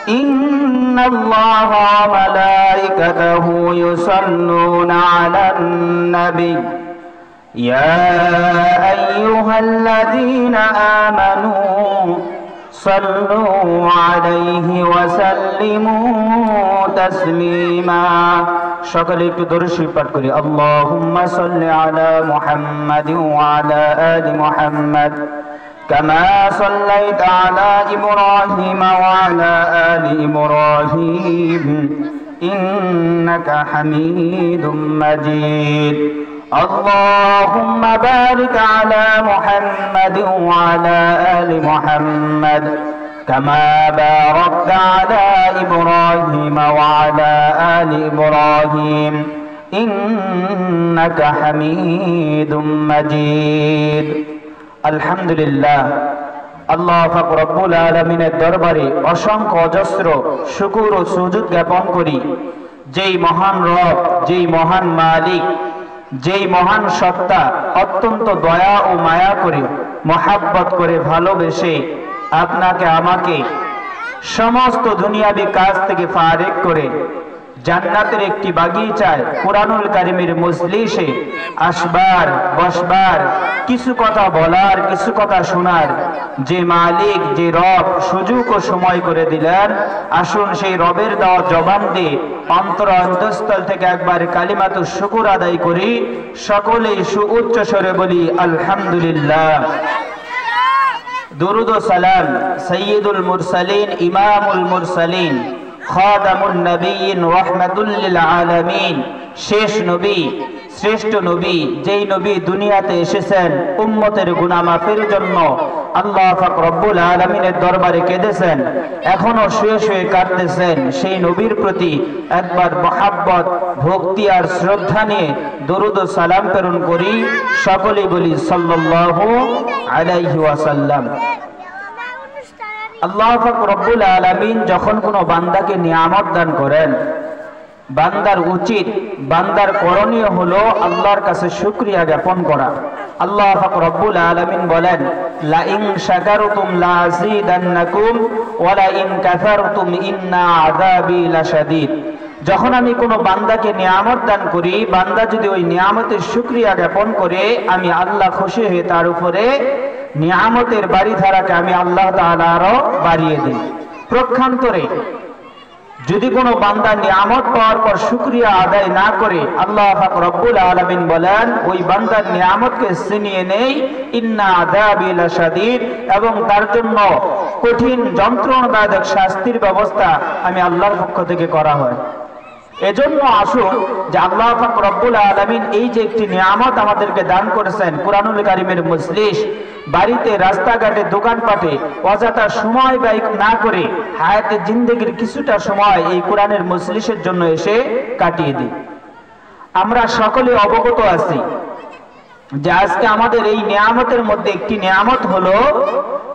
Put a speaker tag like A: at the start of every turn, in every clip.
A: ইন্নাল্লাহা ওয়া মালাইকাতাহু ইউসাল্লুনা আলান নবী ইয়া আইয়ুহাল্লাযীনা আমানু সাল্লু আলাইহি ওয়া সাল্লিমু তাসলিমা। সকলে একটু দরুদ শরীফ পাঠ করি। আল্লাহুম্মা সাল্লি আলা মুহাম্মাদিন ওয়া আলা আলি মুহাম্মাদ কামা সাল্লাইতা আলা ইব্রাহিম ওয়া আলা আলি ইব্রাহিম ইন্নাকা হামিদুম মাজিদ। اللهم بارك على محمد وعلى آل محمد كما باركت على إبراهيم وعلى آل إبراهيم إنك حميد مجيد। الحمد لله। আল্লাহ পাক রব্বুল আলামিনের দরবারে অসংখ্য অজস্র শুকর ও সুজুদ জ্ঞাপন করি, যেই মহান রব, যেই মহান মালিক, যেই মহান সত্তা অত্যন্ত দয়া ও মায়া করে, মহাব্বত করে, ভালোবেসে আপনাকে আমাকে সমস্ত দুনিয়াবি কাজ থেকে ফারেক করে জান্নাতের একটি বাগিচায় কুরআনুল কারীমের মজলিসে আসবার, বসবার, কিছু কথা বলার, কিছু কথা শোনার যে মালিক, যে রব সুযোগ ও সময় করে দিলেন, আসুন সেই রবের দেওয়া জবান দিয়ে অন্তর অন্তঃস্থল থেকে একবার কালিমাতু শুকর আদায় করি। সকলেই সুউচ্চ স্বরে বলি আলহামদুলিল্লাহ। দুরুদ ও সালাম সাইয়্যিদুল মুরসালিন, ইমামুল মুরসালিন, খাদামুন নবিয়্যিন, রাহমাতুল লিল আলামিন, শেষ নবী, শ্রেষ্ঠ নবী, যেই নবী দুনিয়াতে এসেছেন উম্মতের গুনাহ মাফের জন্য। আল্লাহ পাক রব্বুল আলামিনের দরবারে কেঁদেছেন, এখনো শুয়ে শুয়ে কাঁদতেছেন। সেই নবীর প্রতি একবার মহাব্বত, ভক্তি আর শ্রদ্ধা নিয়ে দরুদ ও সালাম প্রেরণ করি। সকলেই বলি সাল্লাল্লাহু আলাইহি ওয়াসাল্লাম। আল্লাহ পাক রব্বুল আলামিন যখন কোনো বান্দাকে নিয়ামত দান করেন, বান্দার উচিত, বান্দার করণীয় হলো আল্লাহর কাছে শুকরিয়া জ্ঞাপন করা। আল্লাহ পাক রব্বুল আলামিন বলেন, লা ইন শাকারতুম লা আযীদান্নাকুম ওয়া লা ইন কাফারতুম ইন্না আযাবি লাশাদীদ। যখন আমি কোনো বান্দাকে নিয়ামত দান করি, বান্দা যদি ওই নিয়ামতের শুকরিয়া জ্ঞাপন করে, আমি আল্লাহ খুশি হয়ে তার উপরে নিয়ামতের বাড়িধারাকে আমি আল্লাহ তাআলা আরো বাড়িয়ে দিই। প্রক্ষান্তরে যদি কোনো বান্দা নিয়ামত পাওয়ার পর শুকরিয়া আদায় না করে, আল্লাহ পাক রব্বুল আলামিন বলেন ওই বান্দার নিয়ামতকে ছিনিয়ে নেই, ইন্না আযাবি লাশাদীদ, এবং তার জন্য কঠিন যন্ত্রণাদায়ক শাস্তির ব্যবস্থা আমি আল্লাহর পক্ষ থেকে করা হয়। এজন্য আসুন যে আল্লাহ পাক রব্বুল আলামিন এই যে একটি নিয়ামত আমাদেরকে দান করেছেন, কুরআনুল কারীমের মজলিস, বাড়িতে, রাস্তাঘাটে, দোকানপাটে অযথা সময় ব্যয় না করে হায়াতে জিন্দেগির কিছুটা সময় এই কোরআনের মজলিসের জন্য এসে কাটিয়ে দিই। আমরা সকলে অবগত আছি যে আজকে আমাদের এই নিয়ামতের মধ্যে একটি নিয়ামত হলো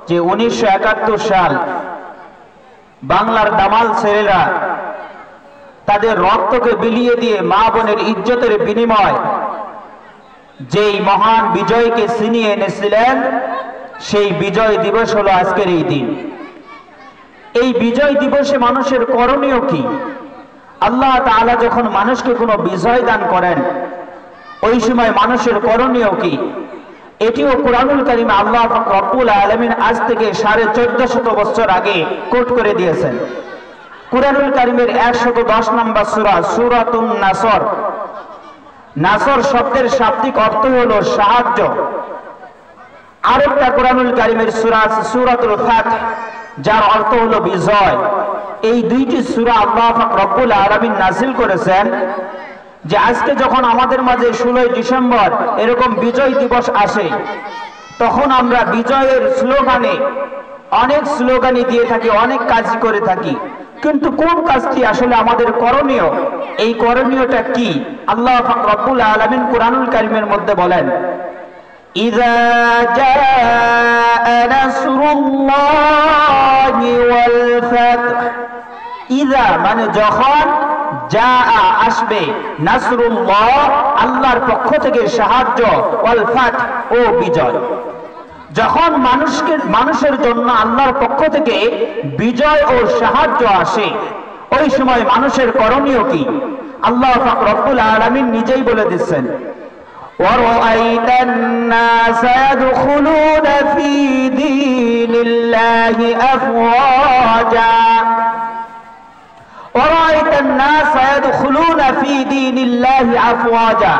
A: যে 1971 সাল বাংলার দামাল ছেলেরা তাদের রক্তকে বিলিয়ে দিয়ে মা বোনের ইজ্জতের বিনিময় যেই মহান বিজয়কে ছিনিয়ে এনেছিলেন, সেই বিজয় দিবস হলো আজকের এই দিন। এই বিজয় দিবসে মানুষের করণীয় কি? আল্লাহ তাআলা যখন মানুষকে কোনো বিজয় দান করেন, ওই সময় মানুষের করণীয় কি? এটিও কুরআনুল কারীমে আল্লাহ পাক রব্বুল আলামিন আজ থেকে 1450 বছর আগে কোট করে দিয়েছেন। কুরআনুল কারীমের 110 নম্বর সূরা, সূরাতুন নাসর। নাসর শব্দের শাব্দিক অর্থ হলো সাহায্য। আরেকটা কুরআনুল কারীমের সূরা আছে সূরাতুল ফাতহ, যার অর্থ হলো বিজয়। এই দুইটি সূরা আল্লাহ পাক রব্বুল আলামিন নাযিল করেছেন যে আজকে যখন আমাদের মাঝে 16 ডিসেম্বর এরকম বিজয় দিবস আসে, তখন আমরা বিজয়ের স্লোগানে অনেক স্লোগানই দিয়ে থাকি, অনেক কাজ করে থাকি, কিন্তু কোন কাজটি আসলে আমাদের করণীয়, এই করণীয়টা কি? আল্লাহ পাক রব্বুল আলামিন কুরআনুল কারীমের মধ্যে বলেন, ইযা জাআ নাসরুল্লাহি ওয়াল ফাতহ। ইযা মানে যখন, জাআ আসবে, নাসরুল্লাহ আল্লাহর পক্ষ থেকে সাহায্য, ওয়াল ফাতহ ও বিজয়। যখন মানুষের জন্য আল্লাহর পক্ষ থেকে বিজয় ও সাহায্য আসে, ওই সময় মানুষের করণীয় কি? আল্লাহ পাক রব্বুল আলামিন নিজেই বলে দিচ্ছেন, وَرَأَيْتَ النَّاسَ يَدْخُلُونَ فِي دِينِ اللَّهِ أَفْوَاجًا وَرَأَيْتَ النَّاسَ يَدْخُلُونَ فِي دِينِ اللَّهِ أَفْوَاجًا।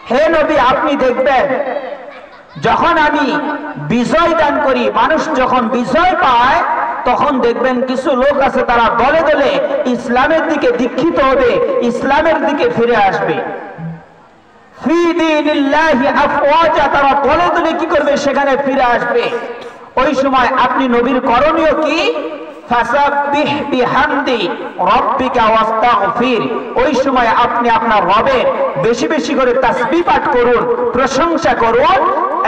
A: হে নবী, আপনি দেখবেন যখন আমি বিজয় দান করি, মানুষ যখন বিজয় পায়, তখন দেখবেন কিছু লোক আছে তারা দলে দলে ইসলামের দিকে দীক্ষিত হবে, ইসলামের দিকে ফিরে আসবে। ফি দীনিল্লাহি আফওয়াজা, তারা দলে দলে কি করবে? সেখানে ফিরে আসবে। ওই সময় আপনি নবীর করণীয় কি? ফাসাব্বিহ বিহামদি রাব্বিকা ওয়াস্তাগফির। ওই সময় আপনি আপনার রবের বেশি বেশি করে তাসবিহ পাঠ করুন, প্রশংসা করুন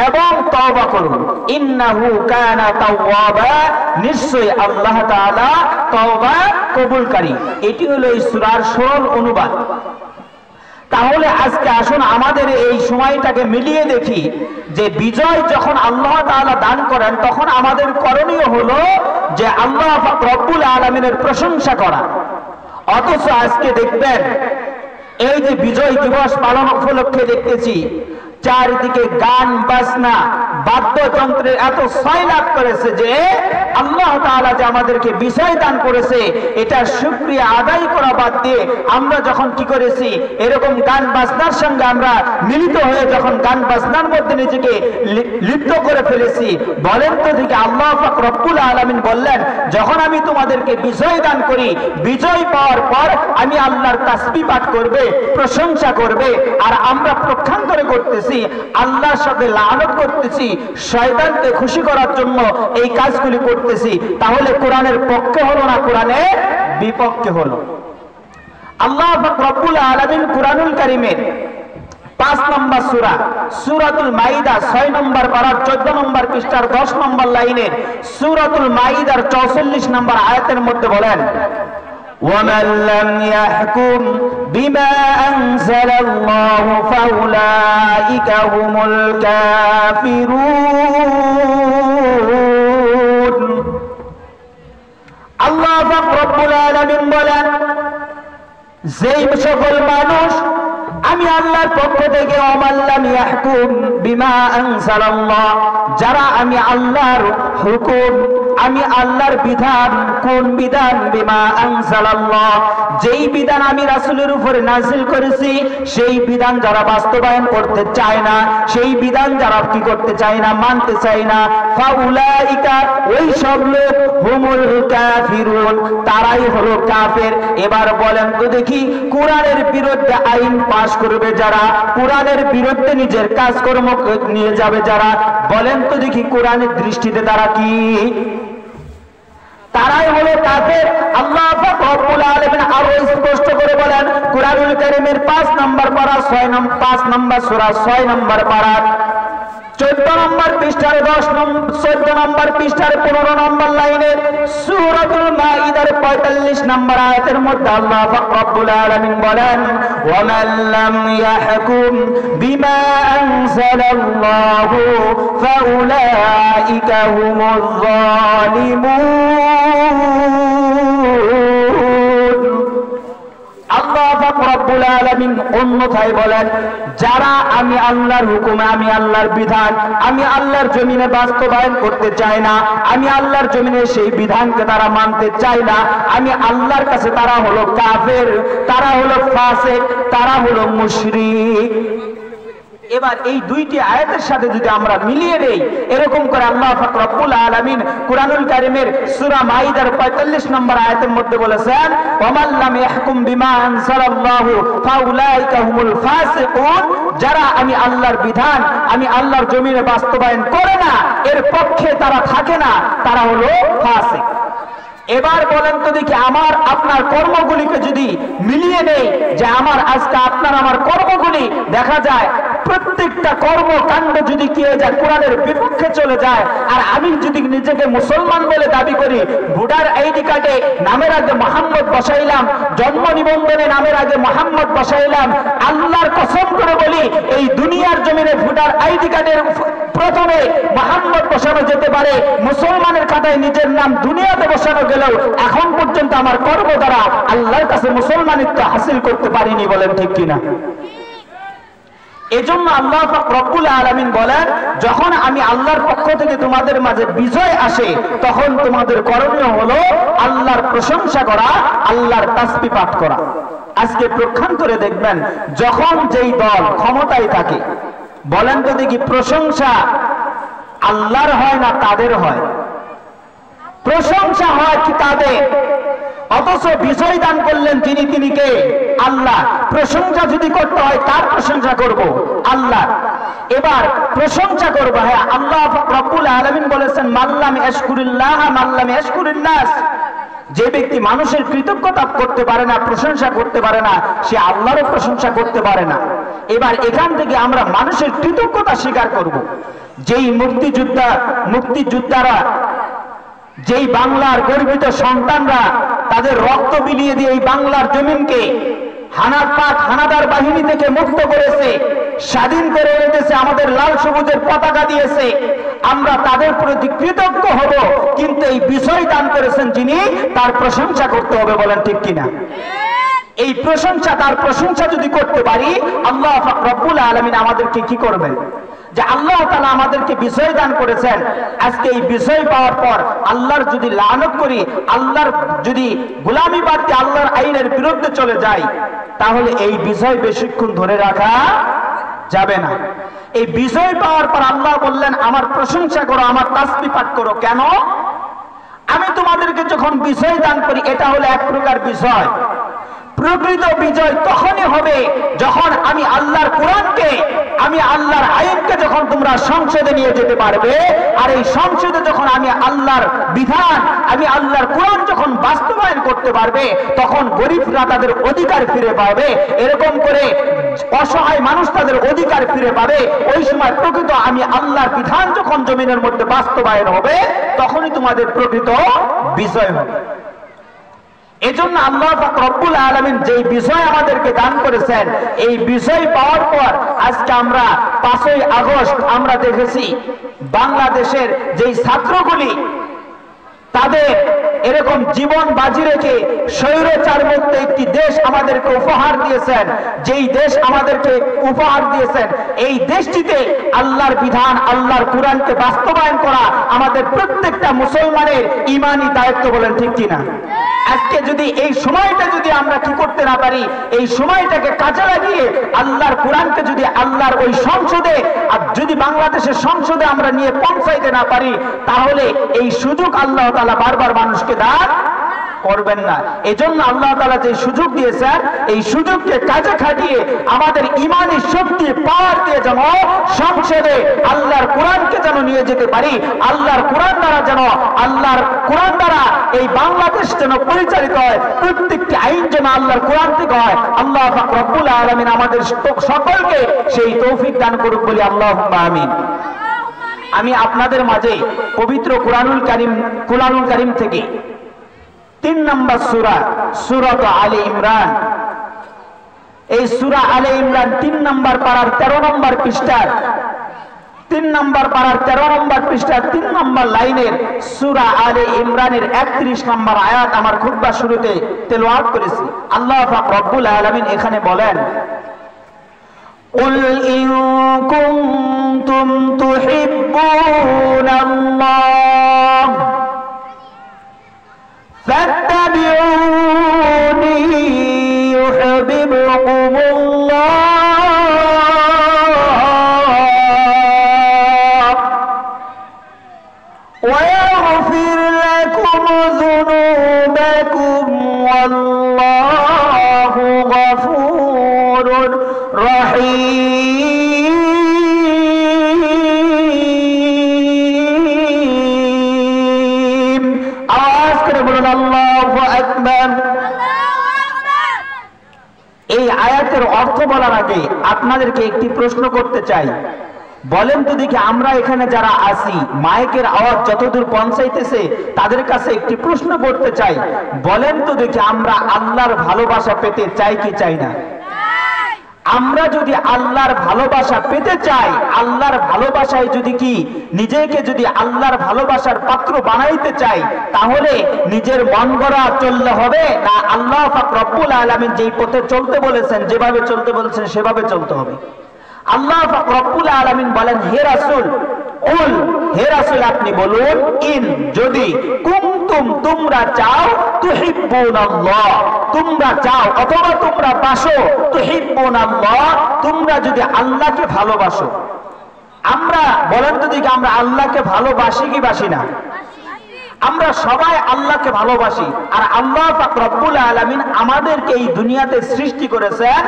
A: এবং তওবা করুন। ইন্নাহু কানা তাওয়াবা, নিশ্চয়ই আল্লাহ তাআলা তওবা কবুলকারী। এটি হলো এই সূরার সরল অনুবাদ। তাহলে আজকে আসুন আমাদের এই সময়টাকে মিলিয়ে দেখি যে বিজয় যখন আল্লাহ তাআলা দান করেন, তখন আমাদের করণীয় হলো যে আল্লাহ পাক রব্বুল আলামিনের প্রশংসা করা। অথচ আজকে দেখবেন এই যে বিজয় দিবস পালন উপলক্ষে দেখতেছি চারিদিকে গান বাজনা বাদ্যযন্ত্রের এত সয়লাভ করেছে যে আল্লাহ তাআলা যে আমাদেরকে বিজয় দান করেছে এটা শুকরিয়া আদায় করা বাদ দিয়ে আমরা যখন কি করেছি, এরকম গান বাজনার সঙ্গে আমরা মিলিত হয়ে যখন গান বাজনার মধ্যে নিজেকে লিপ্ত করে ফেলেছি। বলেন তো দেখি, আল্লাহ পাক রব্বুল আলামিন বললেন, যখন আমি তোমাদেরকে বিজয় দান করি, বিজয় পাওয়ার পর আমি আল্লাহর তাসবিহ পাঠ করবে, প্রশংসা করবে, আর আমরা প্রক্ষান্তরে করতেছি আল্লাহর সাথে লানত করতেছি, শয়তানকে খুশি করার জন্য এই কাজগুলি করতেছি। তাহলে কোরআনের পক্ষে হলো না, কোরআনের বিপক্ষে হলো। আল্লাহ পাক রব্বুল আলামিন কুরআনুল কারীমের 5 নম্বর সূরা সূরাতুল মাইদা 6 নম্বর পারার 14 নম্বর পৃষ্ঠার 10 নম্বর লাইনের সূরাতুল মাইদার 44 নম্বর আয়াতের মধ্যে বলেন, وَمَنْ لَمْ يَحْكُمْ بِمَا أَنزَلَ اللَّهُ فَأُولَئِكَ هُمُ الْكَافِرُونَ। আল্লাহ পাক রব্বুল আলামিন বলেন, যেই সকল মানুষ আমি আল্লাহর পক্ষ থেকে ওয়ামাল্লাম ইয়াহকুম বিমা আনজালাল্লাহ, যারা আমি আল্লাহর হুকুম, আমি আল্লাহর বিধান, কোন বিধান? বিমা আনজালাল্লাহ, যেই বিধান আমি রাসূলের উপরে নাযিল করেছি, সেই বিধান যারা বাস্তবায়ন করতে চায় না, সেই বিধান যারা কি করতে চায় না, মানতে চায় না, ফাউলাইকা, ওই সব লোক হুমুল কাফিরুন, তারাই হলো কাফের। এবার বলেন তো দেখি, কোরআনের বিরুদ্ধে আইন পাশ করবে যারা, কোরআনের বিরুদ্ধে নিজের কাজকর্ম নিয়ে যাবে যারা, বলেন তো দেখি কোরআনের দৃষ্টিতে তারা কি? তারাই হলো কাফের। আল্লাহ পাক রব্বুল আলামিন আরো স্পষ্ট করে বলেন কুরআনুল কারীমের 5 নম্বর পারা 5 নম্বর সূরা 6 নম্বর পারা 14 নম্বর পৃষ্ঠার 14 নম্বর পৃষ্ঠার 15 নম্বর লাইনের সূরাতুল মাইদার 45 নম্বর আয়াতের মধ্যে আল্লাহ পাক রব্বুল আলামিন বলেন, ওয়ামান লাম ইয়াহকুম বিমা আনজালাল্লাহু ফাউলাইকা হুমুয যালিমুন। আল্লাহ পাক রব্বুল আলামিন অন্যথায় বলেন, যারা আমি আল্লাহর হুকুমে, আমি আল্লাহর বিধান, আমি আল্লাহর জমিনে বাস্তবায়ন করতে চায় না, আমি আল্লাহর জমিনে সেই বিধানকে তারা মানতে চায় না, আমি আল্লাহর কাছে তারা হলো কাফের, তারা হলো ফাসিক, তারা হলো মুশরিক। এবার এই দুইটি আয়াতের সাথে যদি আমরা মিলিয়ে দেই, এরকম করে আল্লাহ পাক রব্বুল আলামিন কুরআনুল কারীমের সূরা মাইদার 45 নম্বর আয়াতের মধ্যে বলেছেন, ওয়ামান লাম ইয়াহকুম বিমা আনজালাল্লাহু ফাউলাইকা হুমুল ফাসিকুন, যারা আমি আল্লাহর বিধান, আমি আল্লাহর জমিনে বাস্তবায়ন করে না, এর পক্ষে তারা থাকে না, তারা হলো ফাসিক। এবার বলেন তো দেখি, আমার আপনার কর্মগুলিকে যদি মিলিয়ে নেই, যে আমার আজকে আপনার আমার কর্মগুলি দেখা যায় প্রত্যেকটা কর্মকাণ্ড যদি কি হয়ে যায়, কোরআনের বিপক্ষে চলে যায়, আর আমি যদি নিজেকে মুসলমান বলে দাবি করি, ভোটার আইডি কার্ডে নামের আগে মোহাম্মদ বসাইলাম, জন্ম নিবন্ধনে নামের আগে মোহাম্মদ বসাইলাম, আল্লাহর কসম করে বলি এই দুনিয়ার জমিনে ভোটার আইডি কার্ডের প্রথমে মুহাম্মদ বসানো যেতে পারে, মুসলমানের খাতায় নিজের নাম দুনিয়াতে বসানো গেলেও এখন পর্যন্ত আমার কর্ম দ্বারা আল্লাহর কাছে মুসলমানিত্ব হাসিল করতে পারিনি। বলেন ঠিক কিনা? এজন্য আল্লাহ পাক রব্বুল আলামিন বলেন, যখন আমি আল্লাহর পক্ষ থেকে তোমাদের মাঝে বিজয় আসে তখন তোমাদের করণীয় হলো আল্লাহর প্রশংসা করা, আল্লাহর তাসবিহ পাঠ করা। আজকে প্রক্ষান্তরে দেখবেন যখন যেই দল ক্ষমতায় থাকে, বলেন তো দেখি প্রশংসা আল্লাহর হয় না তাদের হয়? প্রশংসা হয় কি তাদের? অথচ বিজয় দান করলেন যিনি, তিনি কে? আল্লাহ। প্রশংসা যদি করতে হয় কার প্রশংসা করব? আল্লাহ। এবার প্রশংসা করব, হ্যাঁ আল্লাহ রব্বুল আলামিন বলেছেন মাল্লাম ইয়াশকুরিল্লাহ মাল্লাম ইয়াশকুরিন নাস। যে ব্যক্তি মানুষের কৃতজ্ঞতা করতে পারে না, প্রশংসা করতে পারে না, সে আল্লাহরও প্রশংসা করতে পারে না। এবার এখান থেকে আমরা মানুষের কৃতজ্ঞতা স্বীকার করব। যেই মুক্তিযোদ্ধারা, যেই বাংলার গর্বিত সন্তানরা তাদের রক্ত বিলিয়ে দিয়ে এই বাংলার জমিনকে হানাদার বাহিনী থেকে মুক্ত করেছে, স্বাধীন করে রেখেছে, আমাদের লাল সবুজের পতাকা দিয়েছে, আমরা তাদের প্রতি কৃতজ্ঞ হব। কিন্তু এই বিষয় দান করেছেন যিনি, তার প্রশংসা করতে হবে। বলেন ঠিক কিনা? এই প্রশংসা, তার প্রশংসা যদি করতে পারি, আল্লাহ পাক রব্বুল আলামিন আমাদেরকে কি করবেন? যে আল্লাহ তাআলা আমাদেরকে বিষয় দান করেছেন, আজকে এই বিষয় পাওয়ার পর আল্লাহর যদি লানত করি, আল্লাহর যদি গোলামি বাদ দিয়ে আল্লাহর আইনের বিরুদ্ধে চলে যাই, তাহলে এই বিষয় বেশিক্ষণ ধরে রাখা যাবে না। এই বিষয় পাওয়ার পর আল্লাহ বললেন আমার প্রশংসা করো, আমার তাসবিহ পাঠ করো। কেন? আমি তোমাদেরকে যখন বিষয় দান করি, এটা হলো এক প্রকার বিষয়। প্রকৃত বিজয় তখনই হবে যখন আমি আল্লাহর কোরআনকে, আমি আল্লাহর আইনকে যখন তোমরা সংসদে নিয়ে যেতে পারবে, আর এই সংসদে যখন আমি আল্লাহর বিধান, আমি আল্লাহর কোরআন যখন বাস্তবায়ন করতে পারবে, তখন গরিবরা তাদের অধিকার ফিরে পাবে। এরকম করে অসহায় মানুষ তাদের অধিকার ফিরে পাবে। ওই সময় প্রকৃত আমি আল্লাহর বিধান যখন জমিনের মধ্যে বাস্তবায়ন হবে, তখনই তোমাদের প্রকৃত বিজয় হবে। এজন্য আল্লাহ পাক রব্বুল আলামিন যেই বিষয় আমাদেরকে দান করেছেন, এই বিষয় পাওয়ার পর আজকে আমরা 5ই আগস্ট আমরা দেখেছি বাংলাদেশের যেই ছাত্রগুলি তাদের এরকম জীবন বাজি রেখে স্বৈরাচার মুক্ত একটি দেশ আমাদেরকে উপহার দিয়েছেন। যেই দেশ আমাদেরকে উপহার দিয়েছেন, এই দেশটিতে আল্লাহর বিধান, আল্লাহর কোরআনকে বাস্তবায়ন করা আমাদের প্রত্যেকটা মুসলমানের ঈমানি দায়িত্ব। বলেন ঠিক কিনা? আজকে যদি এই সময়টা যদি আমরা কি করতে না পারি, এই সময়টাকে কাজে লাগিয়ে আল্লাহর কোরআনকে যদি আল্লাহর ওই সংসদে, আর যদি বাংলাদেশের সংসদে আমরা নিয়ে পৌঁছাইতে না পারি, তাহলে এই সুযোগ আল্লাহ তাআলা বারবার মানুষকে দান করবেন না। এজন্য আল্লাহ তাআলা যে সুযোগ দিয়েছেন, এই সুযোগকে কাজে খাটিয়ে আমাদের ঈমানি শক্তি পাওয়ার দিয়ে যেন সংসদে আল্লাহর কোরআনকে যেন নিয়ে যেতে পারি, আল্লাহর কোরআন দ্বারা যেন, আল্লাহর কোরআন দ্বারা এই বাংলাদেশ যেন পরিচালিত হয়, প্রত্যেকটি আইন যেন আল্লাহর কোরআন থেকে হয়। আল্লাহ পাক রব্বুল আলামিন আমাদের সকলকে সেই তৌফিক দান করুক বলি আল্লাহুম্মা আমিন। আমি আপনাদের মাঝে পবিত্র কুরআনুল কারীম থেকে 3 নম্বর সূরা, সূরাত আলে ইমরান, এই সূরা আলে ইমরান 3 নম্বর পারার 13 নম্বর পৃষ্ঠার 3 নম্বর পারার 13 নম্বর পৃষ্ঠার 3 নম্বর লাইনের সূরা আলে ইমরানের 31 নম্বর আয়াত আমার খুতবার শুরুতে তেলাওয়াত করেছি। আল্লাহ পাক রব্বুল আলামিন এখানে বলেন, কুল ইন কুনতুম তুহিব্বুনাল্লাহ فاتبعوني يحببكم الله ويغفر لكم ذنوبكم والله غفور رحيم। আওয়াজ করে বলুন আল্লাহু আকবার। এই আয়াতের অর্থ বলার আগে আপনাদেরকে একটি প্রশ্ন করতে চাই। বলেন তো দেখি, আমরা এখানে যারা আছি, মাইকের আওয়াজ যতদূর পৌঁছাইতেছে তাদের কাছে একটি প্রশ্ন করতে চাই। বলেন তো দেখি, আমরা আল্লাহর ভালোবাসা পেতে চাই কি চাই না? আমরা যদি আল্লাহর ভালোবাসা পেতে চাই, আল্লাহর ভালোবাসায় যদি কি নিজেকে যদি আল্লাহর ভালোবাসার পাত্র বানাইতে চাই, তাহলে নিজের মন গড়া চললে হবে না আল্লাহ পাক রব্বুল আলামিন যেই পথে চলতে বলেছেন, যেভাবে চলতে বলেছেন সেভাবে চলতে হবে। আল্লাহ পাক রব্বুল আলামিন বলেন, হে রাসূল, কুল, হে রাসূল আপনি বলুন, ইন যদি, কুনতুম তোমরা চাও, তুহিব্বুনাল্লাহ তোমরা চাও অথবা তোমরা বাসো, তুহিব্বুনাল্লাহ তোমরা যদি আল্লাহকে ভালোবাসো। আমরা বলেন তো দেখি, আমরা আল্লাহকে ভালোবাসি কি বাসি না? আমরা সবাই আল্লাহকে ভালোবাসি। আর আল্লাহ পাক রব্বুল আলামিন আমাদেরকে এই দুনিয়াতে সৃষ্টি করেছেন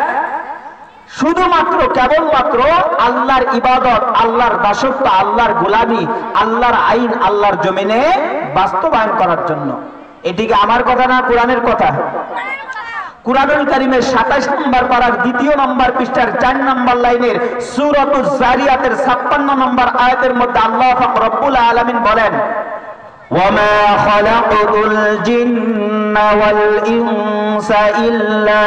A: শুধুমাত্র কেবলমাত্র আল্লাহর ইবাদত, আল্লাহর দাসত্ব, আল্লাহর গোলামি, আল্লাহর আইন আল্লাহর জমিনে বাস্তবায়ন করার জন্য। এটিকে আমার কথা না, কোরআনের কথা। কুরআনুল কারীমের ২৭ নম্বর পারার ২ নম্বর পৃষ্ঠার ৪ নম্বর লাইনের সূরাতুজ জারিয়াতের ৫৬ নম্বর আয়াতের মধ্যে আল্লাহ পাক রব্বুল আলামিন বলেন, ওয়ামা খালাকুল জিন্না ওয়াল ইনসা ইল্লা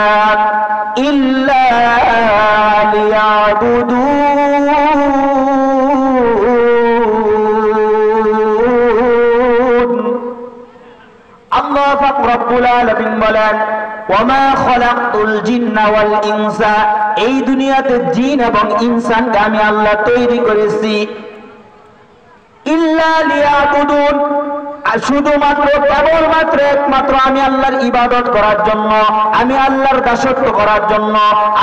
A: লিয়াবুদুন। আল্লাহ পাক রব্বুল আলামিন বলেন, ওয়ামা খালাকতুল জিন্না ওয়াল ইনসা, এই দুনিয়াতে জিন এবং ইনসানকে আমি আল্লাহ তৈরি করেছি, ইল্লা লিয়াবুদুন, শুধুমাত্র কেবলমাত্র একমাত্র আমি আল্লাহর ইবাদত করার জন্য, আমি আল্লাহর দাসত্ব করার জন্য,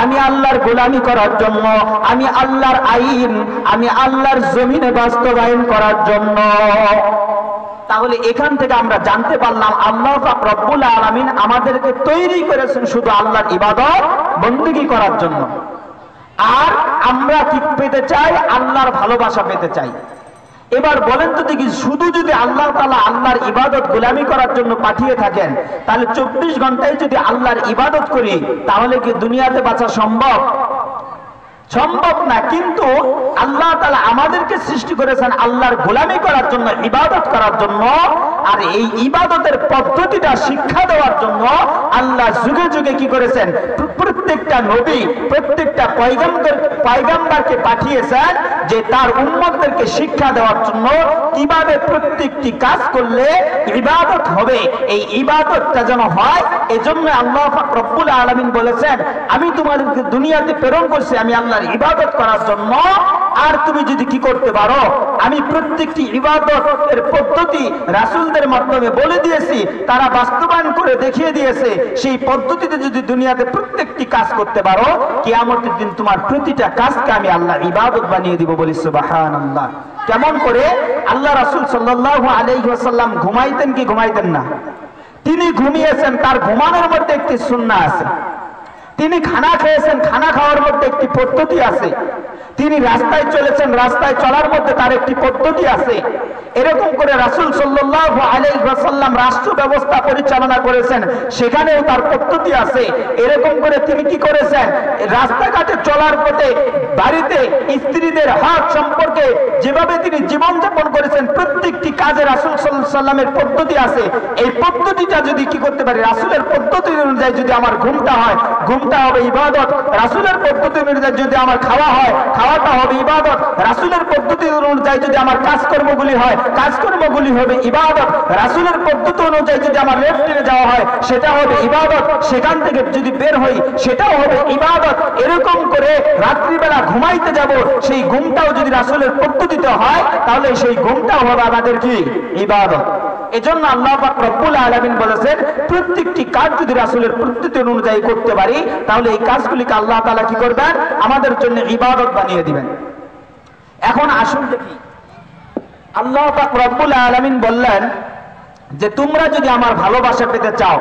A: আমি আল্লাহর গোলামি করার জন্য, আমি আল্লাহর আইন, আমি আল্লাহর জমিনে বাস্তবায়ন করার জন্য। তাহলে এখান থেকে আমরা জানতে পারলাম আল্লাহ পাক রব্বুল আলামিন আমাদেরকে তৈরি করেছেন শুধু আল্লাহর ইবাদত বندگی করার জন্য। আর আমরা কি পেতে চাই? আল্লাহর ভালোবাসা পেতে চাই। এবার বলেন তো দেখি, শুধু যদি আল্লাহ তাআলা আল্লাহর ইবাদত গোলামি করার জন্য পাঠিয়ে থাকেন, তাহলে ২৪ ঘন্টায় যদি আল্লাহর ইবাদত করি, তাহলে কি দুনিয়াতে বাঁচা সম্ভব? সম্ভব না। কিন্তু আল্লাহ তাআলা আমাদেরকে সৃষ্টি করেছেন আল্লাহর গোলামি করার জন্য, ইবাদত করার জন্য। আর এই ইবাদতের পদ্ধতিটা শিক্ষা দেওয়ার জন্য আল্লাহ যুগে যুগে কি করেছেন? প্রত্যেকটা নবী, প্রত্যেকটা পয়গম্বরকে পাঠিয়েছেন যে তার উম্মতদেরকে শিক্ষা দেওয়ার জন্য কিভাবে প্রত্যেকটি কাজ করলে ইবাদত হবে, এই ইবাদতটা যেন হয়। এজন্য আল্লাহ পাক রব্বুল আলামিন বলেছেন, আমি তোমাদেরকে দুনিয়াতে প্রেরণ করছি আমি আল্লাহর ইবাদত করার জন্য। আর তুমি যদি কি করতে পারো, আমি প্রত্যেকটি ইবাদতের পদ্ধতি রাসূলদের মাধ্যমে বলে দিয়েছি, তারা বাস্তবায়ন করে দেখিয়ে দিয়েছে। সেই পদ্ধতিতে যদি দুনিয়াতে প্রত্যেকটি কাজ করতে পারো, কিয়ামতের দিন তোমার প্রতিটা কাজকে আমি আল্লাহর ইবাদত বানিয়ে দিব। বলি সুবহানাল্লাহ। কেমন করে? আল্লাহ রাসূল সাল্লাল্লাহু আলাইহি ওয়াসাল্লাম ঘুমাইতেন কি ঘুমাইতেন না? তিনি ঘুমিয়েছেন, তার ঘুমানোর মধ্যে একটি সুন্নাহ আছে। তিনি খানা খেয়েছেন, খানা খাওয়ার মধ্যে একটি পদ্ধতি আছে। তিনি রাস্তায় চলেছেন, রাস্তায় চলার মধ্যে তার একটি পদ্ধতি আছে। এরকম করে রাসূল সাল্লাল্লাহু আলাইহি ওয়াসাল্লাম রাষ্ট্র ব্যবস্থা পরিচালনা করেছেন, সেখানেও তার পদ্ধতি আছে। এরকম করে তিনি কি করেছেন? রাস্তাঘাটে চলার পথে, বাড়িতে স্ত্রীদের হক সম্পর্কে যেভাবে তিনি জীবনযাপন করেছেন, প্রত্যেকটি কাজে রাসূল সাল্লাল্লাহু আলাইহি ওয়াসাল্লামের পদ্ধতি আছে। এই পদ্ধতিটা যদি কি করতে পারি, রাসূলের পদ্ধতি অনুযায়ী যদি আমার ঘুমটা হয়, ঘুমটা হবে ইবাদত। রাসূলের পদ্ধতি অনুযায়ী যদি আমার খাওয়া হয়, খাওয়াটা হবে ইবাদত। রাসূলের পদ্ধতি অনুযায়ী যদি আমার কাজকর্মগুলি হয়, কাজকর্মগুলি হবে ইবাদত। রাসূলের পদ্ধতি অনুযায়ী যদি আমার লেফটেনে যাওয়া হয়, সেটা হবে ইবাদত। সেখান থেকে যদি বের হই, সেটাও হবে ইবাদত। এরকম করে রাত্রিবেলা ঘুমাইতে যাব, সেই ঘুমটাও যদি রাসূলের পদ্ধতিতে হয়, তাহলে সেই ঘুমটাও হবে আমাদের কি? ইবাদত। এজন্য আল্লাহ পাক রব্বুল আলামিন বলেছেন, প্রত্যেকটি কাজ যদি রাসূলের পদ্ধতি অনুযায়ী করতে পারি, তাহলে এই কাজগুলিকে আল্লাহ তাআলা কি করবেন? আমাদের জন্য ইবাদত বানিয়ে দিবেন। এখন আসুন দেখি, আল্লাহ পাক রব্বুল আলামিন বললেন যে তোমরা যদি আমার ভালোবাসা পেতে চাও,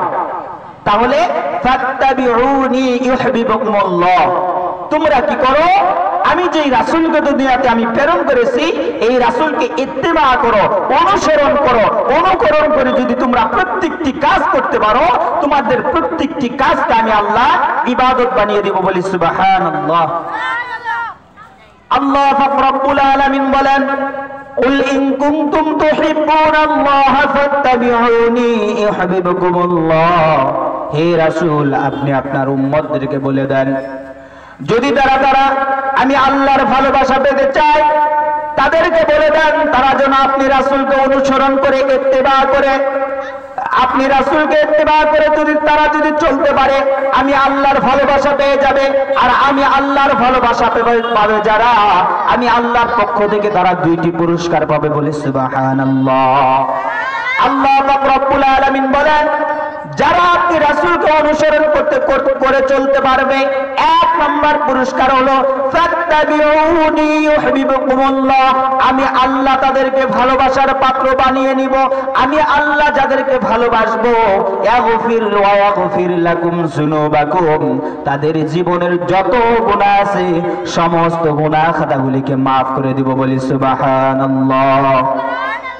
A: তাহলে ফাত্তাবিউনি ইউহিব্বুকুমুল্লাহ, তোমরা কি করো? আমি যেই রাসূলকে দুনিয়াতে আমি প্রেরণ করেছি, এই রাসূলকে ইত্তেবা করো, অনুসরণ করো। অনুকরণ করে যদি তোমরা প্রত্যেকটি কাজ করতে পারো, তোমাদের প্রত্যেকটি কাজকে আমি আল্লাহ ইবাদত বানিয়ে দেব। বলি সুবহানাল্লাহ। আল্লাহ পাক রব্বুল আলামিন বলেন, কুল ইন কুনতুম তুহিব্বুনাল্লাহা ফাত্তাবিউনি ইউহিব্বুকুমুল্লাহ। হে রাসূল, আপনি আপনার উম্মতদেরকে বলে দেন, যদি তারা আমি আল্লাহর ভালোবাসা পেতে চাই, তাদেরকে বলে দেন তারা যেন আপনি রাসূলকে অনুসরণ করে ইত্তেবা করে, আপনি রাসূলকে ইত্তেবা করে তারা যদি চলতে পারে, আমি আল্লাহর ভালোবাসা পেয়ে যাবে। আর আমি আল্লাহর ভালোবাসা পাবে যারা, আমি আল্লাহর পক্ষ থেকে তারা 2টি পুরস্কার পাবে। বলে সুবহানাল্লাহ। আল্লাহ পাক রব্বুল আলামিন বলেন, যারা আপনি রাসূলকে অনুসরণ করে চলতে পারবে, 1 নম্বর পুরস্কার হলো ফাত্তাবিউনি ইউহিব্বুকুমুল্লাহ, আমি আল্লাহ তাদেরকে ভালোবাসার পাত্র বানিয়ে নিব। আমি আল্লাহ যাদেরকে ভালোবাসবো, ইয়াগফির ওয়া ইয়াগফির লাকুম যুনুবাকুম, তাদের জীবনের যত গুনাহ আছে সমস্ত গুনাহ খাতাগুলিকে maaf করে দিব। বলি সুবহানাল্লাহ।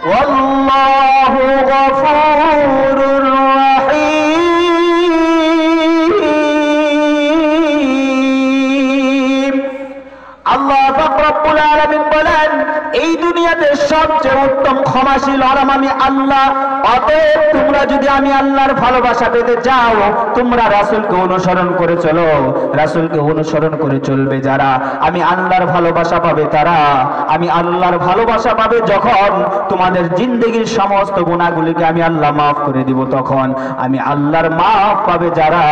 A: ওয়াল্লাহু গফুরুর রহিম। আল্লাহ পাক রব্বুল আলামিন বলেন, এই দুনিয়াতে সবচেয়ে উত্তম ক্ষমাশীল হলাম আমি আল্লাহ। অতএব তোমরা যদি আমি আল্লাহর ভালোবাসা পেতে চাও, তোমরা রাসূলকে অনুসরণ করে চলো। রাসূলকে অনুসরণ করে চলবে যারা, আমি আল্লাহর ভালোবাসা পাবে তারা। আমি আল্লাহর ভালোবাসা পাবে যখন তোমাদের জিন্দেগীর সমস্ত গুনাহগুলিকে আমি আল্লাহ maaf করে দিব, তখন আমি আল্লাহর maaf পাবে যারা,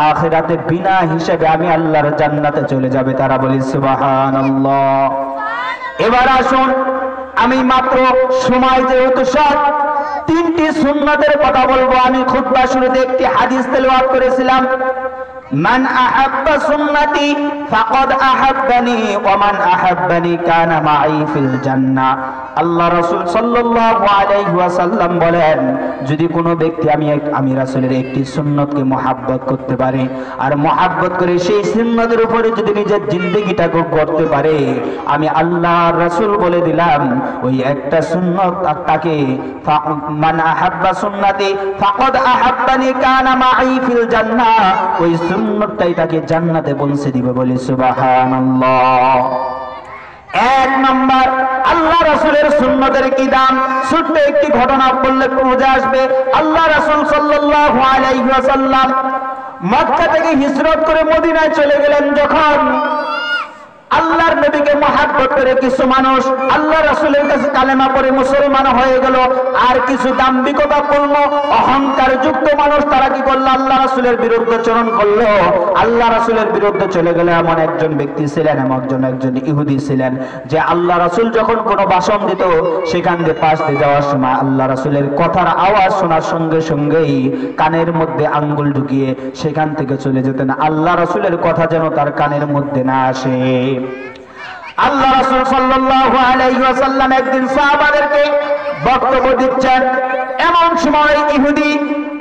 A: আখিরাতে বিনা হিসেবে আমি আল্লাহর জান্নাতে চলে যাবে তারা। বলি সুবহানাল্লাহ। এবার আসুন, আমি মাত্র সময় যেহেতু শর্ট, 3টি সুন্নতের কথা বলবো। আমি খুতবা শুরুতে একটি হাদিস তেলাওয়াত করেছিলাম, মান আহাব্বা সুন্নতি ফাকাদ আহাব্বানি ওয়া মান আহাব্বানি কানা মাই ফিল জান্নাহ। আল্লাহ রাসূল সাল্লাল্লাহু আলাইহি ওয়াসাল্লাম বলেন, যদি কোনো ব্যক্তি আমি রাসূলের একটি সুন্নতকে মহব্বত করতে পারে, আর মহব্বত করে সেই সুন্নতের উপরে যদি নিজের জিন্দেগিটাকে গড়তে পারে, আমি আল্লাহর রাসূল বলে দিলাম ওই একটা সুন্নত তাকে, মান আহাব্বা সুন্নতি ফাকাদ আহাব্বানি কানা মাই ফিল জান্নাহ, ওই সুন্নতটাই তাকে জান্নাতে পৌঁছে দিবে। বলি সুবহানাল্লাহ। 1 নম্বর, আল্লাহ রাসূলের সুন্নতের কি দাম, ছোট্ট একটি ঘটনা বললে বুঝে আসবে। আল্লাহ রাসূল সাল্লাল্লাহু আলাইহি ওয়াসাল্লাম মক্কা থেকে হিজরত করে মদিনায় চলে গেলেন। যখন আল্লাহর নবীকে মহব্বত করে কিছু মানুষ আল্লাহ রাসূলের কাছে কালেমা পড়ে মুসলমান হয়ে গেল, আর কিছু দাম্ভিকতাপূর্ণ অহংকার যুক্ত মানুষ তারা কি করলো, আল্লাহ রাসূলের বিরুদ্ধে চরণ করলো। আল্লাহ রাসূলের বিরুদ্ধে চলে গেলে এমন একজন ব্যক্তি ছিলেন, একজন ইহুদি ছিলেন, যে আল্লাহ রাসূল যখন কোনো ভাষণ দিত সেখান দিয়ে পাশ দিয়ে যাওয়ার সময় আল্লাহ রাসূলের কথার আওয়াজ শোনার সঙ্গে সঙ্গেই কানের মধ্যে আঙ্গুল ঢুকিয়ে সেখান থেকে চলে যেতেন, আল্লাহ রাসূলের কথা যেন তার কানের মধ্যে না আসে। আল্লাহ রাসূল সাল্লাল্লাহু আলাইহি ওয়াসাল্লাম একদিন সাহাবাদেরকে বক্তব্য দিচ্ছেন, এমন সময় ইহুদি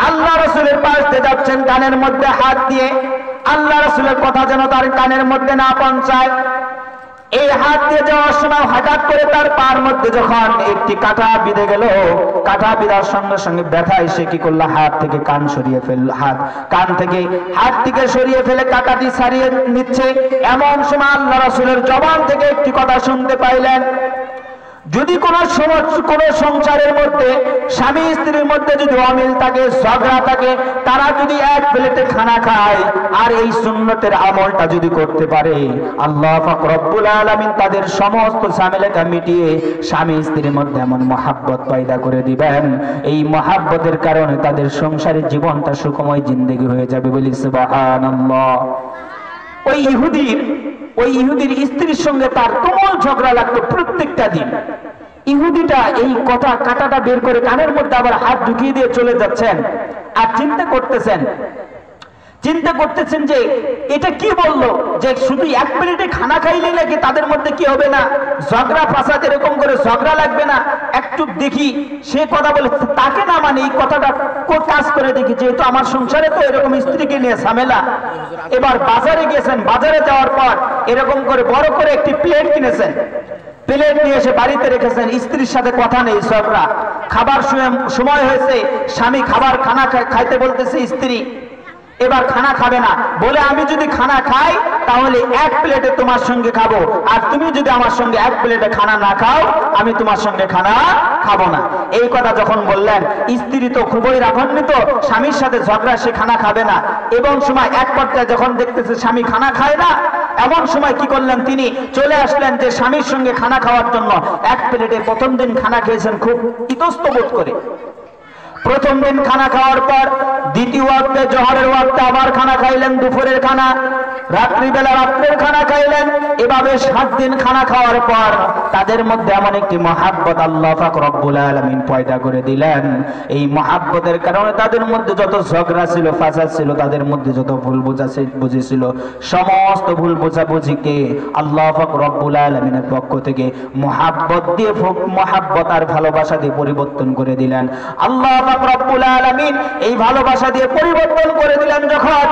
A: আল্লাহ রাসূলের পাশ দিয়ে যাচ্ছেন কানের মধ্যে হাত দিয়ে, আল্লাহ রাসূলের কথা যেন তার কানের মধ্যে না পৌঁছায়। এই হাত দিয়ে যাওয়ার সময় হঠাৎ করে তার পার মধ্যে যখন একটি কাঁটা বিঁধে গেল, কাঁটা বিঁধার সঙ্গে সঙ্গে ব্যথা এসে কি করলো, হাত থেকে কান সরিয়ে ফেলল, হাত থেকে সরিয়ে ফেলে কাঁটাটি ছাড়িয়ে নিচ্ছে। এমন সময় আল্লাহ রাসূলের জবান থেকে একটি কথা শুনতে পাইলেন, যদি কোন সংসারের মধ্যে স্বামী স্ত্রীর মধ্যে যদি অমিল থাকে, ঝগড়া থাকে, তারা যদি এক প্লেটে খানা খায় আর এই সুন্নতের আমলটা যদি করতে পারে, আল্লাহ পাক রব্বুল আলামিন তাদের সমস্ত ঝামেলাটা মিটিয়ে স্বামী স্ত্রীর মধ্যে এমন মহব্বত পয়দা করে দিবেন, এই মহব্বতের কারণে তাদের সংসারের জীবনটা সুখময় জিন্দেগি হয়ে যাবে। বলি সুবহানাল্লাহ। ওই ইহুদির স্ত্রীর সঙ্গে তার তুমুল ঝগড়া লাগতো প্রত্যেকটা দিন। ইহুদিটা এই কথা কাঁটাটা বের করে কানের মধ্যে আবার হাত ঢুকিয়ে দিয়ে চলে যাচ্ছেন, আর চিন্তা করতেছেন যে এটা কি বললো, যে শুধু এক প্লেটে খানা খাইলে নাকি তাদের মধ্যে কি হবে না, ঝগড়া ফাসাদ এরকম করে ঝগড়া লাগবে না, একটু দেখি সে কথা বলে তাকে না মানে এই কথাটা কাজ করে দেখি, যেহেতু আমার সংসারে তো এরকম স্ত্রীকে নিয়ে ঝামেলা। এবার বাজারে গেছেন, বাজারে যাওয়ার পর এরকম করে বড় করে একটি প্লেট কিনেছেন, প্লেট নিয়ে এসে বাড়িতে রেখেছেন, স্ত্রীর সাথে কথা নেই, ঝগড়া। খাবার সময় হয়েছে, স্বামী খানা খাইতে বলতেছে, স্ত্রী এবার খানা খাবে না, বলে আমি যদি খানা খাই তাহলে এক প্লেটে তোমার সঙ্গে খাবো, আর তুমি যদি আমার সঙ্গে এক প্লেটে খানা না খাও আমি তোমার সঙ্গে খানা খাবো না। এই কথা যখন বললেন, স্ত্রী তো খুবই রাগান্বিত, স্বামীর সাথে ঝগড়া, সে খানা খাবে না। এবং সময় এক পর্যায়ে যখন দেখতেছে স্বামী খানা খায় না, এমন সময় কি করলেন, তিনি চলে আসলেন যে স্বামীর সঙ্গে খানা খাওয়ার জন্য। এক প্লেটে প্রথম দিন খানা খেয়েছেন খুব ইতস্ত বোধ করে। প্রথম দিন খানা খাওয়ার পর দ্বিতীয় ওয়াক্তে জোহরের ওয়াক্তে আবার খানা খাইলেন, দুপুরের খানা, রাত্রিবেলা রাত্রের খানা খাইলেন। এভাবে 7 দিন খানা খাওয়ার পর তাদের মধ্যে এমন একটি মহাব্বত আল্লাহ পাক রব্বুল আলামিন পয়দা করে দিলেন। এই মহাব্বতের কারণে তাদের মধ্যে যত ঝগড়া ছিল, ফাসাদ ছিল, তাদের মধ্যে যত ভুল বুঝি ছিল, সমস্ত ভুল বোঝাবুঝিকে আল্লাহ পাক রব্বুল আলামিনের পক্ষ থেকে মহাব্বত দিয়ে, মহাব্বত আর ভালোবাসা দিয়ে পরিবর্তন করে দিলেন। আল্লাহ পাক রব্বুল আলামিন এই ভালোবাসা দিয়ে পরিবর্তন করে দিলেন। যখন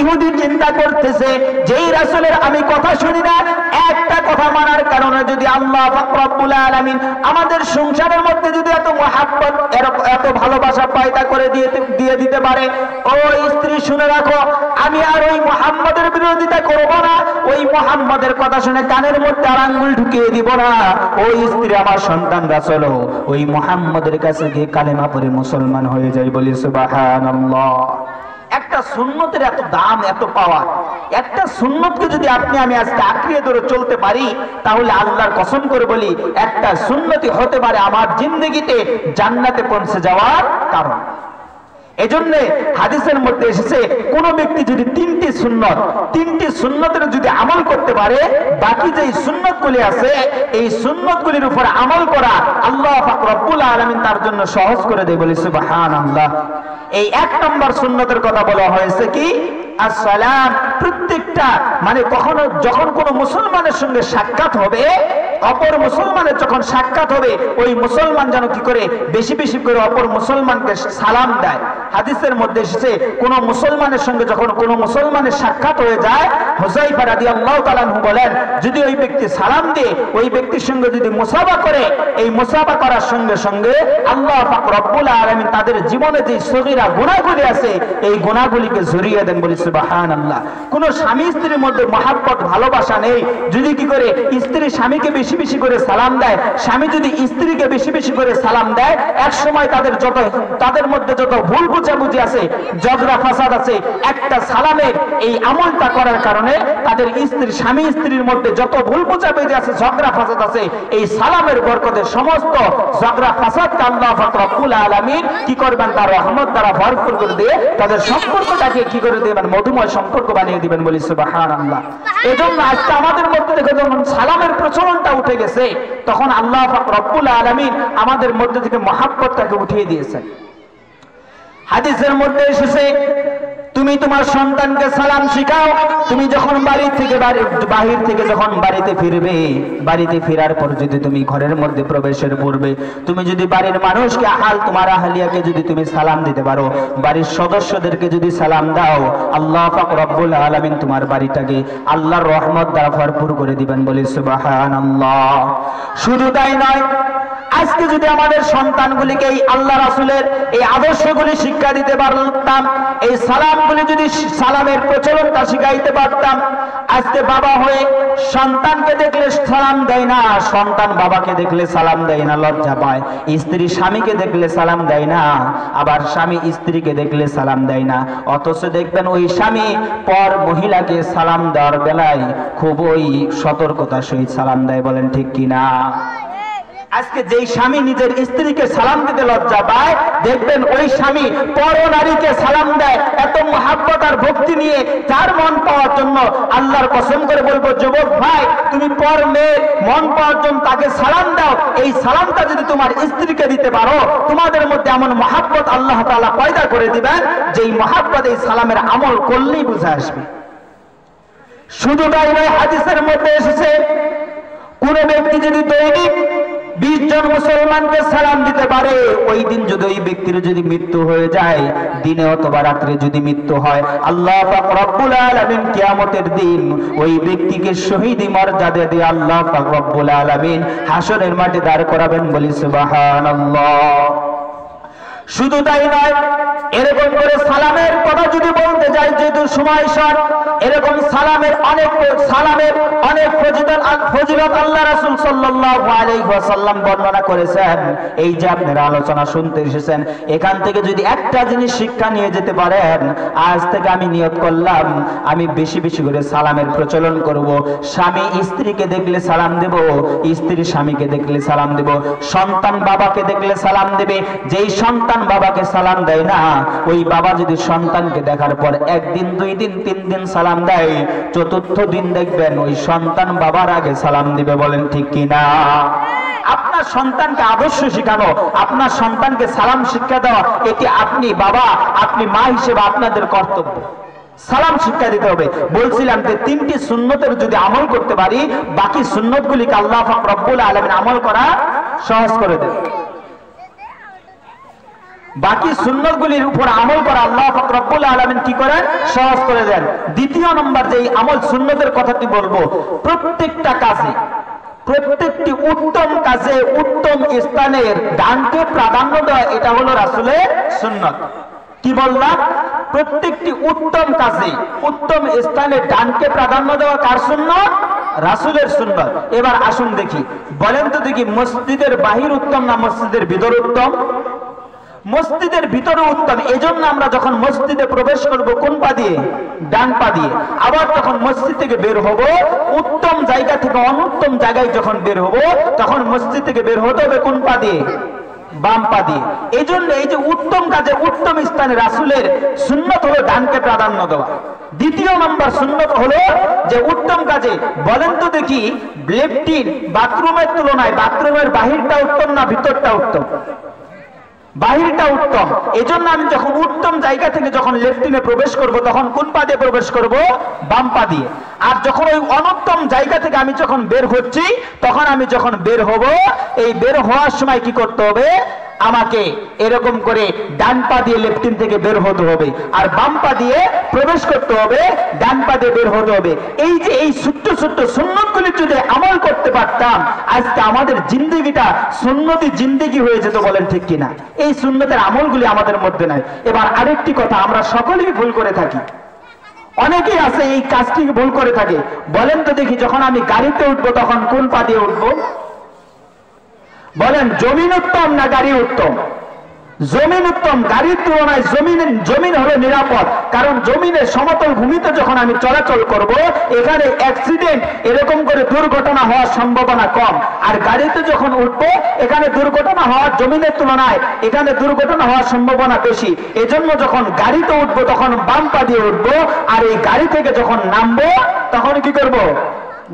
A: ইহুদি চিন্তা করতেছে যেই রাসূলের আমি কথা শুনি না, একটা কথা মানার কারণে যদি আল্লাহ পাক রব্বুল আলামিন আমাদের সংসারের মধ্যে যদি এত মহাব্বত, এত ভালোবাসা পয়দা করে দিয়ে দিতে পারে, ও স্ত্রী শুনে রাখো, আমি আর ওই মুহাম্মদের বিরোধিতা করব না, ওই মুহাম্মদের কথা শুনে কানের মধ্যে আর আঙ্গুল ঢুকিয়ে দিব না। ওই স্ত্রী আমার সন্তানরা চলো ওই মুহাম্মদের কাছে গিয়ে কালেমা পড়ে মুসলমান হয়ে যাই, বলি সুবহানাল্লাহ। একটা সুন্নতের এত দাম, এত পাওয়ার। একটা সুন্নতকে যদি আপনি আমি আজকে আঁকড়িয়ে ধরে চলতে পারি, তাহলে আল্লাহর কসম করে বলি একটা সুন্নতি হতে পারে আমার জিন্দেগিতে জান্নাতে পৌঁছে যাওয়ার কারণ। এজন্য হাদিসের মধ্যে এসেছে কোন ব্যক্তি যদি তিনটি সুন্নতের যদি আমল করতে পারে, বাকি যে সুন্নতগুলি আছে এই সুন্নতগুলির উপর আমল করা আল্লাহ পাক রব্বুল আলামিন তার জন্য সহজ করে দেয়, বলি সুবহানাল্লাহ। এই 1 নম্বর সুন্নতের কথা বলা হয়েছে কি আসসালাম। প্রত্যেকটা মানে যখন কোন মুসলমানের সঙ্গে সাক্ষাৎ হবে, অপর মুসলমানের যখন সাক্ষাৎ হবে, ওই মুসলমান যেন কি করে বেশি বেশি করে অপর মুসলমানকে সালাম দেয়। হাদিসের মধ্যে এসেছে কোন মুসলমানের সঙ্গে যখন কোন মুসলমানের সাক্ষাৎ হয়ে যায়, হুযায়ফা রাদিয়াল্লাহু তাআলা আনহু বলেন, যদি ওই ব্যক্তি সালাম দিয়ে ওই ব্যক্তির সঙ্গে যদি মুসাফা করে, এই মুসাফা করার সঙ্গে সঙ্গে আল্লাহ পাক রব্বুল আলামিন তাদের জীবনে যে সগীরা গুনাহগুলি আছে এই গুনাহগুলিকে ঝরিয়ে দেন, বলি সুবহানাল্লাহ। কোন স্বামী স্ত্রীর মধ্যে মহাব্বত ভালোবাসা নেই, যদি কি করে স্ত্রী স্বামীকে বেশি বেশি করে সালাম দেয়, স্বামী যদি স্ত্রীকে বেশি বেশি করে সালাম দেয়, এক সময় তাদের মধ্যে যত ভুল বুঝাবুঝি আছে, ঝগড়া ফাসাদ আছে, একটা সালামের এই আমলটা করার কারণে তাদের স্বামী স্ত্রীর মধ্যে যত ভুল বুঝাবুঝি আছে, ঝগড়া ফাসাদ আছে, এই সালামের বরকতে সমস্ত ঝগড়া ফাসাদকে আল্লাহ পাক রব্বুল আলামিন কি করবেন, তার রহমত দ্বারা ভরপুর করে দিয়ে তাদের সম্পর্কটাকে কি করে দেবেন, মধুময় সম্পর্ক বানিয়ে দিবেন, বলি সুবহানাল্লাহ। এজন্য আজকে আমাদের মধ্যে দেখে যখন সালামের প্রচলনটা উঠে গেছে, তখন আল্লাহ পাক রব্বুল আলামিন আমাদের মধ্যে থেকে মহাব্বতটাকে উঠিয়ে দিয়েছেন। হাদিসের মধ্যে এসেছে তুমি তোমার সন্তানকে সালাম শিখাও। তুমি যখন বাহির থেকে যখন বাড়িতে ফিরবে, বাড়িতে ফেরার পর যদি তুমি ঘরের মধ্যে প্রবেশের পূর্বে তুমি যদি বাড়ির মানুষকে তোমার আহলিয়াকে যদি তুমি সালাম দিতে পারো, বাড়ির সদস্যদেরকে যদি সালাম দাও, আল্লাহ পাক রব্বুল আলামিন তোমার বাড়িটাকে আল্লাহর রহমত দ্বারা ভরপুর করে দিবেন, বলি সুবহানাল্লাহ। শুধু তাই নয়, আজকে যদি আমাদের সন্তানগুলিকে এই আল্লাহ রাসূলের এই আদর্শগুলি শিক্ষা দিতে পারতাম, এই সালামগুলি যদি সালামের প্রচলনটা শিখাইতে পারতাম, আজকে বাবা হয়ে সন্তানকে দেখলে সালাম দেয় না, সন্তান বাবাকে দেখলে সালাম দেয় না, লজ্জা পায়। স্ত্রী স্বামীকে দেখলে সালাম দেয় না, আবার স্বামী স্ত্রীকে দেখলে সালাম দেয় না। অথচ দেখবেন ওই স্বামী পর মহিলাকে সালাম দেওয়ার বেলায় খুবই সতর্কতার সহিত সালাম দেয়, বলেন ঠিক কিনা? আজকে যেই স্বামী নিজের স্ত্রীকে সালাম দিতে লজ্জা পায়, দেখবেন ওই স্বামী পর নারীকে সালাম দেয় এত মহাব্বত আর ভক্তি নিয়ে, তার মন পাওয়ার জন্য। আল্লাহর কসম করে বলবো যুবক ভাই, তুমি পর মেয়ের মন পাওয়ার জন্য তাকে সালাম দাও। এই সালামটা যদি তোমার স্ত্রীকে দিতে পারো, তোমাদের মধ্যে এমন মহাব্বত আল্লাহ তাআলা পয়দা করে দিবেন, যেই মহাব্বত এই সালামের আমল করলেই বুঝে আসবে। শুধু তাই নয়, হাদিসের মধ্যে এসেছে কোন ব্যক্তি যদি দৈনিক 20 জন মুসলমানকে সালাম দিতে পারে, ওই দিন যদি ওই ব্যক্তির যদি মৃত্যু হয়ে যায়, দিনে অথবা রাত্রে যদি মৃত্যু হয়, আল্লাহ পাক রব্বুল আলামিন কিয়ামতের দিন ওই ব্যক্তিকে শহীদ মর্যাদা দিয়ে আল্লাহ পাক রব্বুল আলামিন হাসরের মাঠে দাঁড় করাবেন, বলি সুবহানাল্লাহ। শুধু তাই নয়, এরকম করে সালামের কথা যদি বলতে যাই, যেহেতু সময় শর্ট, এরকম এরকম সালামের অনেক ফজিলত আল্লাহ রাসূল সাল্লাল্লাহু আলাইহি ওয়াসাল্লাম বর্ণনা করেছেন। এই যে আপনারা আলোচনা শুনতে এসেছেন, এখান থেকে যদি একটা জিনিস শিক্ষা নিয়ে যেতে পারেন, আজ থেকে আমি নিয়ত করলাম আমি বেশি বেশি করে সালামের প্রচলন করব। স্বামী স্ত্রীকে দেখলে সালাম দেব, স্ত্রী স্বামীকে দেখলে সালাম দেব, সন্তান বাবাকে দেখলে সালাম দেবে। যেই সন্তান বাবাকে সালাম দেয় না, ওই বাবা যদি সন্তানকে দেখার পর একদিন, 2 দিন, 3 দিন সালাম দেয়, চতুর্থ দিন দেখবেন ওই সন্তান বাবার আগে সালাম দিবে। বলেন ঠিক কিনা? আপনার সন্তানকে আদর্শ শেখানো, আপনার সন্তানকে সালাম শিক্ষা দেওয়া, এটি আপনি বাবা, আপনি মা হিসেবে আপনাদের কর্তব্য। সালাম শিক্ষা দিতে হবে। বলছিলাম যে 3টি সুন্নতের যদি আমল করতে পারি, বাকি সুন্নতগুলিকে আল্লাহ পাক রব্বুল আলামিন আমল করা সহজ করে দেন। বাকি সুন্নতগুলির উপর আমল করা আল্লাহ পাক রব্বুল আলামিন কি করেন? সহজ করে দেন। দ্বিতীয় নম্বর যে আমল সুন্নতের কথাটি বলবো, প্রত্যেকটা কাজে, প্রত্যেকটি উত্তম কাজে উত্তম স্থানের ডানকে প্রাধান্য দেওয়া, এটা হলো রাসূলের সুন্নাত। কি বললাম? প্রত্যেকটি উত্তম কাজে উত্তম স্থানে ডানকে প্রাধান্য দেওয়া কার সুন্নাত? রাসূলের সুন্নাত। এবার আসুন দেখি, বলেন তো দেখি, মসজিদের বাহির উত্তম না মসজিদের ভিতর উত্তম? মসজিদের ভিতরে উত্তম। এজন্য আমরা যখন মসজিদে প্রবেশ করব কোন পা দিয়ে? ডান পা দিয়ে। আবার যখন মসজিদ থেকে বের হব, উত্তম জায়গা থেকে অনুত্তম জায়গায় যখন বের হব, তখন মসজিদ থেকে বের হতে হবে কোন পা দিয়ে? বাম পা দিয়ে। এই জন্য এই যে উত্তম কাজে উত্তম স্থানে রাসূলের সুন্নাত হলো ডানকে প্রাধান্য দেওয়া। দ্বিতীয় নম্বর সুন্নাত হলো যে উত্তম কাজে, বলেন তো দেখি, লেট্রিন বাথরুমের তুলনায় বাথরুমের বাহিরটা উত্তম না ভিতরটা উত্তম? বাহিরটা উত্তম। এজন্য আমি যখন উত্তম জায়গা থেকে যখন লেট্রিনে প্রবেশ করব, তখন কোন পা দিয়ে প্রবেশ করব? বাম পা দিয়ে। আর যখন ওই অনুত্তম জায়গা থেকে আমি যখন বের হচ্ছি, তখন আমি যখন বের হব, এই বের হওয়ার সময় কি করতে হবে? আমাকে এরকম করে ডান পা দিয়ে লেফটিন থেকে বের হতে হবে, আর বাম পা দিয়ে প্রবেশ করতে হবে, ডান পা দিয়ে বের হতে হবে। এই যে এই ছোট্ট ছোট্ট সুন্নতগুলি যদি আমল করতে পারতাম, আজকে আমাদের জিন্দেগিটা সুন্নতি জিন্দেগি হয়ে যেত। বলেন ঠিক কিনা? এই সুন্নতের আমলগুলি আমাদের মধ্যে নাই। এবার আরেকটি কথা, আমরা সকলেই ভুল করে থাকি। অনেকেই আছে এই কাজটি ভুল করে থাকে। বলেন তো দেখি, যখন আমি গাড়িতে উঠবো তখন কোন পা দিয়ে উঠবো? বলেন, জমিন উত্তম না গাড়ি উত্তম? জমিন উত্তম। গাড়ির তুলনায় জমিন হলো নিরাপদ। কারণ জমিনের সমতল ভূমিতে যখন আমি চলাচল করব, এখানে অ্যাক্সিডেন্ট, এরকম করে দুর্ঘটনা হওয়ার সম্ভাবনা কম। আর গাড়িতে যখন উঠবো, এখানে দুর্ঘটনা হওয়ার, জমিনের তুলনায় এখানে দুর্ঘটনা হওয়ার সম্ভাবনা বেশি। এজন্য যখন গাড়িতে উঠবো তখন বাম পা দিয়ে উঠবো, আর এই গাড়ি থেকে যখন নামবো তখন কি করব?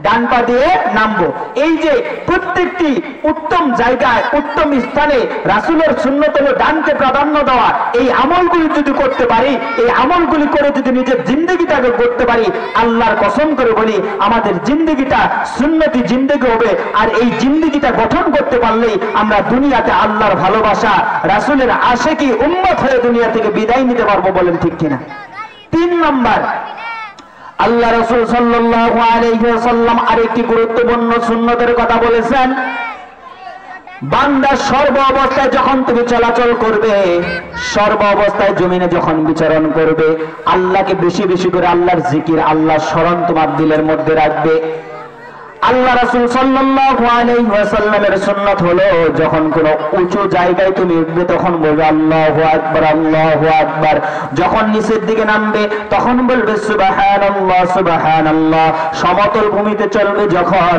A: ডান পা দিয়ে নামবো। এই যে প্রত্যেকটি উত্তম জায়গায় উত্তম স্থানে রাসূলের সুন্নাত হলো ডানকে প্রাধান্য দেওয়া। এই আমলগুলি যদি করতে পারি, এই আমলগুলি করে যদি নিজের জিন্দেগিটাকে করতে পারি, আল্লাহর কসম করে বলি আমাদের জিন্দেগিটা সুন্নতি জিন্দেগি হবে। আর এই জিন্দেগিটা গঠন করতে পারলেই আমরা দুনিয়াতে আল্লাহর ভালোবাসা, রাসূলের আশিকি উম্মত হয়ে দুনিয়া থেকে বিদায় নিতে পারবো। বলেন ঠিক কিনা? 3 নম্বর, আল্লাহ রাসূল সাল্লাল্লাহু আলাইহি ওয়াসাল্লাম আরেকটি গুরুত্বপূর্ণ সুন্নতের কথা বলেছেন। বান্দা সর্ব অবস্থায় যখন তুমি চলাচল করবে, সর্ব অবস্থায় জমিনে যখন বিচরণ করবে, আল্লাহকে বেশি বেশি করে আল্লাহর জিকির, আল্লাহর স্মরণ তোমার দিলের মধ্যে রাখবে। আল্লাহ রাসূল সাল্লাল্লাহু আলাইহি ওয়াসাল্লামের সুন্নাত হলো যখন কোনো উঁচু জায়গায় তুমি উঠবে তখন বলবে আল্লাহু আকবার, আল্লাহু আকবার। যখন নিচের দিকে নামবে তখন বলবে সুবহানাল্লাহ, সুবহানাল্লাহ। সমতল ভূমিতে চলবে যখন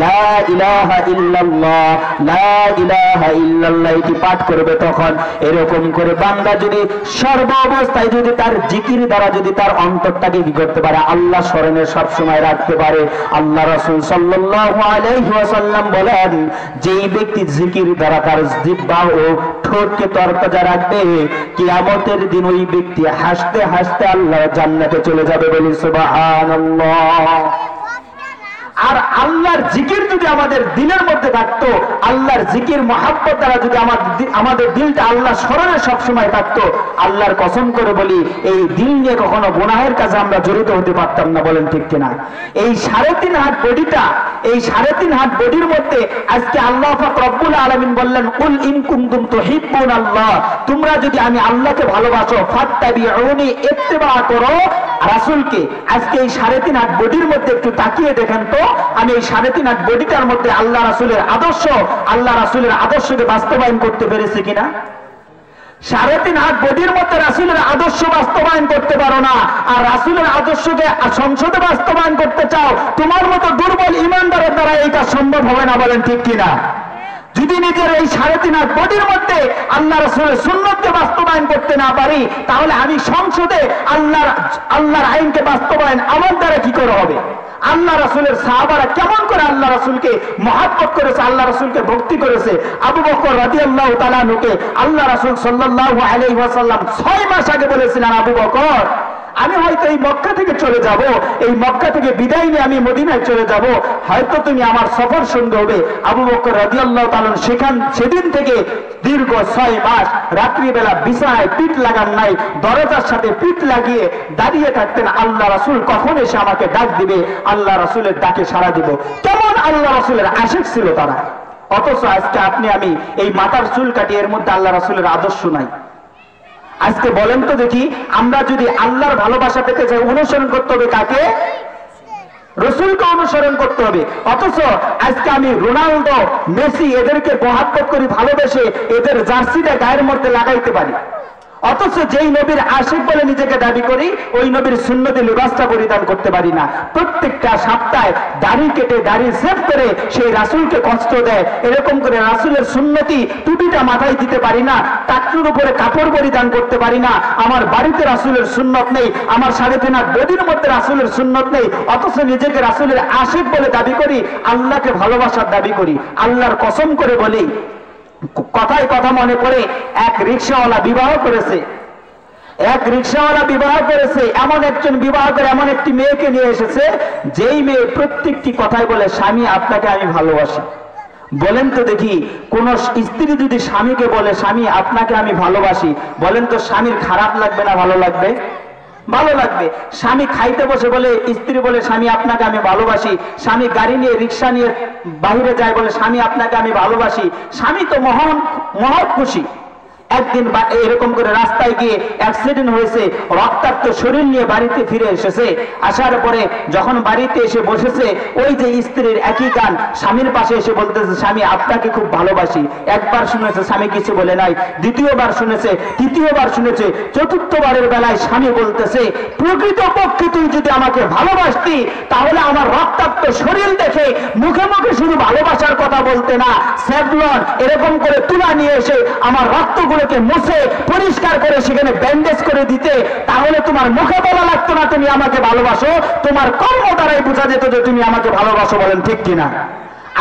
A: লা ইলাহা ইল্লাল্লাহ, লা ইলাহা ইল্লাল্লাহ এটি পাঠ করবে তখন। এরকম করে বান্দা যদি সর্ব অবস্থায় যদি তার জিকির দ্বারা যদি তার অন্তরটাকে কি করতে পারে? আল্লাহ স্মরণে সব সময় রাখতে পারে। আল্লাহ রাসূল সাল্লাল্লাহু আলাইহি ওয়াসাল্লাম বলেন, যেই ব্যক্তি জিকির দ্বারা তার জিহ্বা ও ঠোঁটকে তরতাজা রাখবে, কিয়ামতের দিন ওই ব্যক্তি হাসতে হাসতে আল্লাহর জান্নাতে চলে যাবে। বলি সুবহানাল্লাহ। আর আল্লাহর জিকির যদি আমাদের দিলের মধ্যে থাকতো, আল্লাহর জিকির মহাব্বত দ্বারা যদি আমাদের দিলটা আল্লাহ স্মরণে সবসময় থাকতো, আল্লাহর কসম করে বলি এই দিল নিয়ে কখনো গুনাহের কাজে আমরা জড়িত হতে পারতাম না। বলেন ঠিক কিনা? এই 3.5 হাত বডিটা, এই 3.5 হাত বডির মধ্যে আজকে আল্লাহ পাক রব্বুল আলামিন বললেন, কুল ইন কুনতুম তুহিব্বুনাল্লাহ, তোমরা যদি আমি আল্লাহকে ভালোবাসো, ফাত্তাবিউনি, ইত্তিবা করো, রাসূলকে। আজকে এই 3.5 হাত বডির মধ্যে একটু তাকিয়ে দেখেন তো, আমি এই 3.5 হাত বডিটার মধ্যে আল্লাহ রাসূলের আদর্শকে বাস্তবায়ন করতে পেরেছি কিনা? 3.5 হাত বডির মধ্যে রাসূলের আদর্শ বাস্তবায়ন করতে পারো না, আর রাসূলের আদর্শকে সংসদে বাস্তবায়ন করতে চাও, তোমার মতো দুর্বল ইমানদারের দ্বারা এটা সম্ভব হবে না, বলেন ঠিক কিনা? যদি নিজের এই 3.5 হাত বডির মধ্যে আল্লাহ রাসূলের সুন্নতকে বাস্তবায়ন করতে না পারি, তাহলে আমি সংসদে আল্লাহর আইনকে বাস্তবায়ন আমার দ্বারা কি করে হবে? আল্লাহ রাসূলের সাহাবারা কেমন করে আল্লাহ রাসূলকে মহব্বত করেছে, আল্লাহ রাসূলকে ভক্তি করেছে। আবু বকর রাদিয়াল্লাহু তাআলা আনহুকে আল্লাহ রাসূল সাল্লাল্লাহু আলাইহি ওয়াসাল্লাম 6 মাস আগে বলেছিলেন, আবু বকর আমি হয়তো এই মক্কা থেকে চলে যাব, এই মক্কা থেকে বিদায় নিয়ে আমি মদিনায় চলে যাব, হয়তো তুমি আমার সফর সঙ্গী হবে। আবু বকর রাদিয়াল্লাহু তাআলা সেদিন থেকে দীর্ঘ 6 মাস রাত্রিবেলা বিছানায় পিঠ লাগান নাই, দরজার সাথে পিঠ লাগিয়ে দাঁড়িয়ে থাকতেন, আল্লাহ রাসূল কখন এসে আমাকে ডাক দিবে, আল্লাহ রাসূলের ডাকে সাড়া দিব। কেমন আল্লাহ রাসূলের আশিক ছিল তারা। অথচ আজকে আপনি আমি এই মাথার চুল কাটি, এর মধ্যে আল্লাহ রাসূলের আদর্শ নাই। আজকে বলেন তো দেখি, আমরা যদি আল্লাহর ভালোবাসা পেতে চাই, অনুসরণ করতে হবে কাকে? রাসূলকে অনুসরণ করতে হবে। অথচ আজকে আমি রোনালদো, মেসি এদেরকে মহব্বত করি, ভালোবেসে এদের জার্সিটা গায়ের মধ্যে লাগাইতে পারি, অথচ যেই নবীর আশিক বলে নিজেকে দাবি করি, ওই নবীর সুন্নতি লিবাসটা পরিধান করতে পারি না। প্রত্যেকটা সপ্তাহে দাড়ি কেটে, দাড়ি সেভ করে সেই রাসূলকে কষ্ট দেয়, এরকম করে রাসূলের সুন্নতি টুপিটা মাথায় দিতে পারি না, টাকনুর উপরে কাপড় পরিধান করতে পারি না। আমার বাড়িতে রাসূলের সুন্নত নেই, আমার 3.5 হাত বডির মধ্যে রাসূলের সুন্নত নেই, অথচ নিজেকে রাসূলের আশিক বলে দাবি করি, আল্লাহকে ভালোবাসার দাবি করি। আল্লাহর কসম করে বলি, কথায় কথা মনে পড়ে, এক রিকশাওয়ালা বিবাহ করেছে, এমন একজন বিবাহ করে এমন একটি মেয়েকে নিয়ে এসেছে, যেই মেয়ে প্রত্যেকটি কথাই বলে, স্বামী আপনাকে আমি ভালোবাসি। বলেন তো দেখি, কোন স্ত্রী যদি স্বামীকে বলে, স্বামী আপনাকে আমি ভালোবাসি, বলেন তো স্বামীর খারাপ লাগবে না ভালো লাগবে? ভালো লাগবে। স্বামী খাইতে বসে বলে, স্ত্রী বলে স্বামী আপনাকে আমি ভালোবাসি, স্বামী গাড়ি নিয়ে রিক্সা নিয়ে বাইরে যায় বলে স্বামী আপনাকে আমি ভালোবাসি, স্বামী তো মহৎ খুশি। একদিন এরকম করে রাস্তায় গিয়ে অ্যাক্সিডেন্ট হয়েছে, রক্তাক্ত শরীর নিয়ে বাড়িতে ফিরে এসেছে, আসার পরে যখন বাড়িতে এসে বসেছে, ওই যে স্ত্রীর একই গান স্বামীর পাশে এসে বলতেছে, স্বামী আপনাকে খুব ভালোবাসি। একবার শুনেছে, স্বামী কিছু বলে নাই, দ্বিতীয়বার শুনেছে, তৃতীয়বার শুনেছে, চতুর্থবারের বেলায় স্বামী বলতেছে, প্রকৃতপক্ষে তুই যদি আমাকে ভালোবাসতি, তাহলে আমার রক্তাক্ত শরীর দেখে মুখে মুখে শুধু ভালোবাসার কথা বলতে না, সেভলন এরকম করে তুলা নিয়ে এসে আমার রক্তগুলো মুছে পরিষ্কার করে সেখানে ব্যান্ডেজ করে দিতে, তাহলে তোমার মুখে বলা লাগতো না তুমি আমাকে ভালোবাসো, তোমার কর্ম দ্বারাই বোঝা যেত যে তুমি আমাকে ভালোবাসো। বলেন ঠিক কিনা?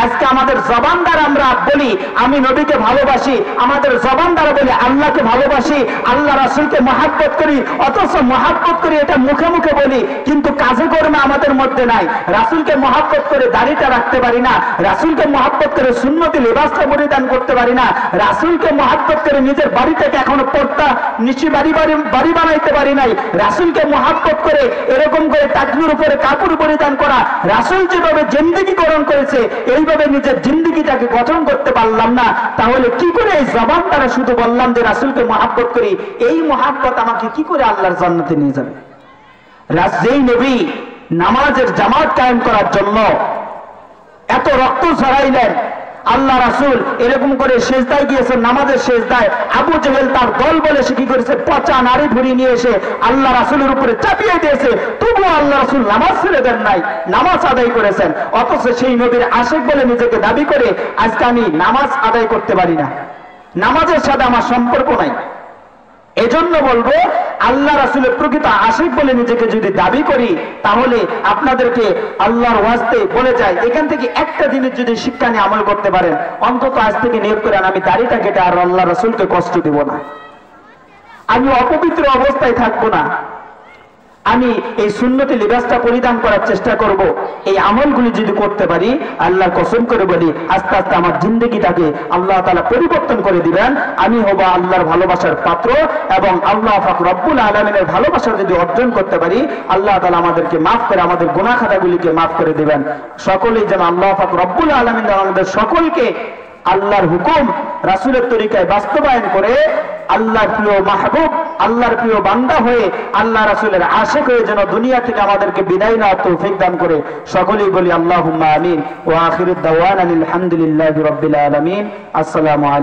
A: আজকে আমাদের জবান দ্বারা আমরা বলি আমি নবীকে ভালোবাসি, আমাদের জবান দ্বারা বলি আল্লাহকে ভালোবাসি, আল্লাহ রাসূলকে মহব্বত করি, অথচ মহব্বত করি এটা মুখে মুখে বলি, কিন্তু কাজে কর্মে আমাদের মধ্যে নাই। রাসূলকে মহব্বত করে দাড়িটা রাখতে পারি না, রাসূলকে মহব্বত করে সুন্নতি লিবাসটা পরিধান করতে পারি না, রাসূলকে মহব্বত করে নিজের বাড়িটাকে এখনো পর্দা নিচে বাড়ি বানাইতে পারি নাই, রাসূলকে মহব্বত করে এরকম করে টাকনুর উপরে কাপড় পরিধান করা, রাসূল যেভাবে জিন্দেগীকরণ করেছে এইভাবে নিজের জিন্দেগিটাকে গঠন করতে পারলাম না, তাহলে কি করে এই জবান দ্বারা শুধু বললাম যে রাসূলকে মহব্বত করি, এই মহব্বত আমাকে কি করে আল্লাহর জান্নাতে নিয়ে যাবে? যেই নবী নামাজের জামাত কায়েম করার জন্য এত রক্ত ঝরাইলেন, আল্লাহ রাসূল এরকম করে সেজদায় গিয়েছে, নামাজের সেজদায় আবু জেহেল তার দল বলে সে কি করেছে, পচা নারী ভুড়ি নিয়ে এসে আল্লাহ রাসূলের উপরে চাপিয়ে দিয়েছে, তবুও আল্লাহ রাসূল নামাজ ছেড়ে দেন নাই, নামাজ আদায় করেছেন। অথচ সেই নবীর আশিক বলে নিজেকে দাবি করে আজকে আমি নামাজ আদায় করতে পারি না, নামাজের সাথে আমার সম্পর্ক নাই। এজন্য বলবো, আল্লাহ রাসূলের প্রকৃত আশিক বলে নিজেকে যদি দাবি করি, তাহলে আপনাদেরকে আল্লাহর ওয়াস্তে বলে যাই, এখান থেকে একটা জিনিস যদি শিক্ষা নিয়ে আমল করতে পারেন, অন্তত আজ থেকে নিয়োগ করেন আমি দাড়িটা কেটে আর আল্লাহ রাসূলকে কষ্ট দেব না, আমি অপবিত্র অবস্থায় থাকবো না, আমি এই সুন্নতি লিবাসটা পরিধান করার চেষ্টা করব। এই আমলগুলি যদি করতে পারি, আল্লাহর কসম করে বলি আস্তে আস্তে আমার জিন্দেগিটাকে আল্লাহ তাআলা পরিবর্তন করে দিবেন, আমি হব আল্লাহর ভালোবাসার পাত্র, এবং আল্লাহ পাক রব্বুল আলামিনের ভালোবাসা যদি অর্জন করতে পারি, আল্লাহ তাআলা আমাদেরকে মাফ করে আমাদের গুনাহ খাতাগুলিকে মাফ করে দিবেন। সকলেই যেন আল্লাহ পাক রব্বুল আলামিন আমাদের সকলকে আল্লাহর হুকুম রাসূলের তরিকায় বাস্তবায়ন করে আল্লাহর প্রিয় মাহবুব, আল্লাহর প্রিয় বান্দা হয়ে আল্লাহ রাসূলের আশিক হয়ে যেন দুনিয়া থেকে আমাদেরকে বিদায় নেওয়ার তৌফিক দান করে। সকলেই বলি আল্লাহুম্মা আমিন। ওয়া আখিরুদ দাওয়ানা আলহামদুলিল্লাহি রাব্বিল আলামিন। আসসালামু আলাইকুম।